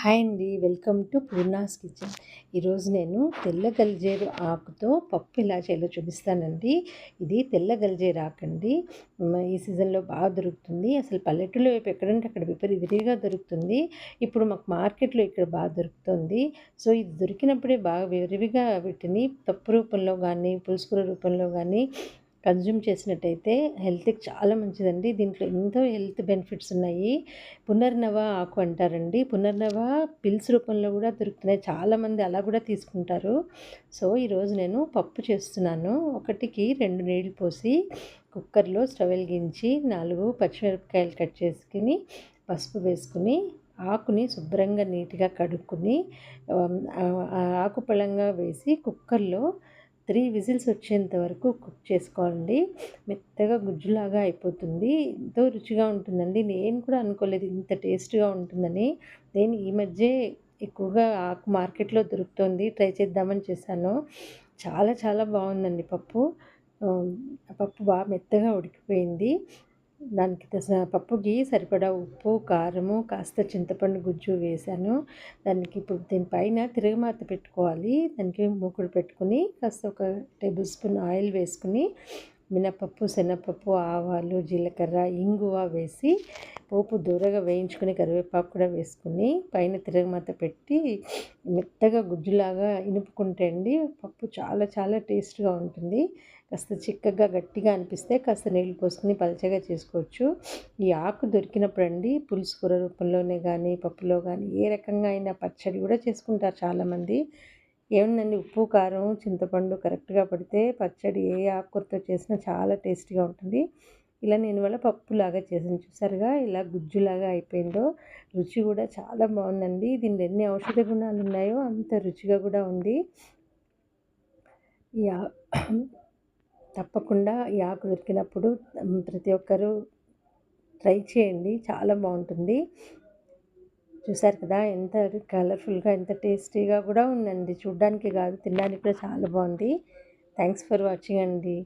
Hi అండి. Welcome to Poorna's kitchen. ఈరోజు నేను తెల్ల గల్జేరు ఆకుతో పప్పు ఎలా చేయాలో చూపిస్తానండి. ఇది తెల్ల గల్జేరు ఆకండి. ఈ సీజన్లో బాగా దొరుకుతుంది. అసలు పల్లెటూళ్ళ వైపు ఎక్కడంటే అక్కడ విపరీతంగా దొరుకుతుంది. ఇప్పుడు మాకు మార్కెట్లో ఇక్కడ బాగా దొరుకుతుంది. సో ఇది దొరికినప్పుడే బాగా విరివిగా వీటిని పప్పు రూపంలో కానీ, పులుసుకూర రూపంలో కానీ కన్జ్యూమ్ చేసినట్టయితే హెల్త్‌కి చాలా మంచిదండి. దీంట్లో ఎంతో హెల్త్ బెనిఫిట్స్ ఉన్నాయి. పునర్నవ ఆకు అంటారండి. పునర్నవ పిల్స్ రూపంలో కూడా దొరుకుతున్నాయి. చాలామంది అలా కూడా తీసుకుంటారు. సో ఈరోజు నేను పప్పు చేస్తున్నాను. ఒకటికి 2 నీళ్ళు పోసి కుక్కర్లో స్టవ్ వెలిగించి 4 పచ్చిమిరపకాయలు కట్ చేసుకుని, పసుపు వేసుకుని, ఆకుని శుభ్రంగా నీట్‌గా కడుక్కొని ఆకు పళంగా వేసి కుక్కర్లో 3 విజిల్స్ వచ్చేంత వరకు కుక్ చేసుకోండి. మెత్తగా గుజ్జులాగా అయిపోతుంది. ఎంతో రుచిగా ఉంటుందండి. నేను కూడా అనుకోలేదు ఇంత టేస్ట్‌గా ఉంటుందని. నేను ఈ మధ్యే ఎక్కువగా ఆకు మార్కెట్‌లో దొరుకుతుంది. ట్రై చేద్దామని చేశాను. చాలా చాలా బాగుందండి పప్పు. పప్పు బాగా మెత్తగా ఉడికిపోయింది. దానికి పప్పుకి సరిపడా ఉప్పు, కారము, కాస్త చింతపండు గుజ్జు వేశాను. దానికి ఇప్పుడు దీనిపైన తిరగమాత పెట్టుకోవాలి. దానికి మూకుడు పెట్టుకుని కాస్త ఒక టేబుల్ స్పూన్ ఆయిల్ వేసుకుని మినపప్పు, శనగపప్పు, ఆవాలు, జీలకర్ర, ఇంగువ వేసి పోపు దూరగా వేయించుకుని కరివేపాకు కూడా వేసుకుని పైన తిరగమాత పెట్టి మెత్తగా గుజ్జులాగా ఇనుపుకుంటే అండి పప్పు చాలా చాలా టేస్ట్గా ఉంటుంది. కాస్త చిక్కగా గట్టిగా అనిపిస్తే కాస్త నీళ్ళు పోసుకుని పలచగా చేసుకోవచ్చు. ఈ ఆకు దొరికినప్పుడు అండి పులుసు కూర రూపంలోనే కానీ, పప్పులో కానీ ఏ రకంగా అయినా పచ్చడి కూడా చేసుకుంటారు చాలామంది. ఏముందండి ఉప్పు, కారం, చింతపండు కరెక్ట్‌గా పడితే పచ్చడి ఏ ఆకుకూరతో చేసినా చాలా టేస్టీగా ఉంటుంది. ఇలా నేను ఇవాళ పప్పులాగా చేశాను. చూసారుగా ఇలా గుజ్జులాగా అయిపోయిందో. రుచి కూడా చాలా బాగుందండి. దీనిలో ఎన్ని ఔషధ గుణాలు ఉన్నాయో అంత రుచిగా కూడా ఉంది. ఈ తప్పకుండా ఈ ఆకు దొరికినప్పుడు ప్రతి ఒక్కరూ ట్రై చేయండి. చాలా బాగుంటుంది. చూసారు కదా ఎంత కలర్ఫుల్గా, ఎంత టేస్టీగా కూడా ఉందండి. చూడ్డానికి కాదు తినడానికి కూడా చాలా బాగుంది. థ్యాంక్స్ ఫర్ వాచింగ్ అండి.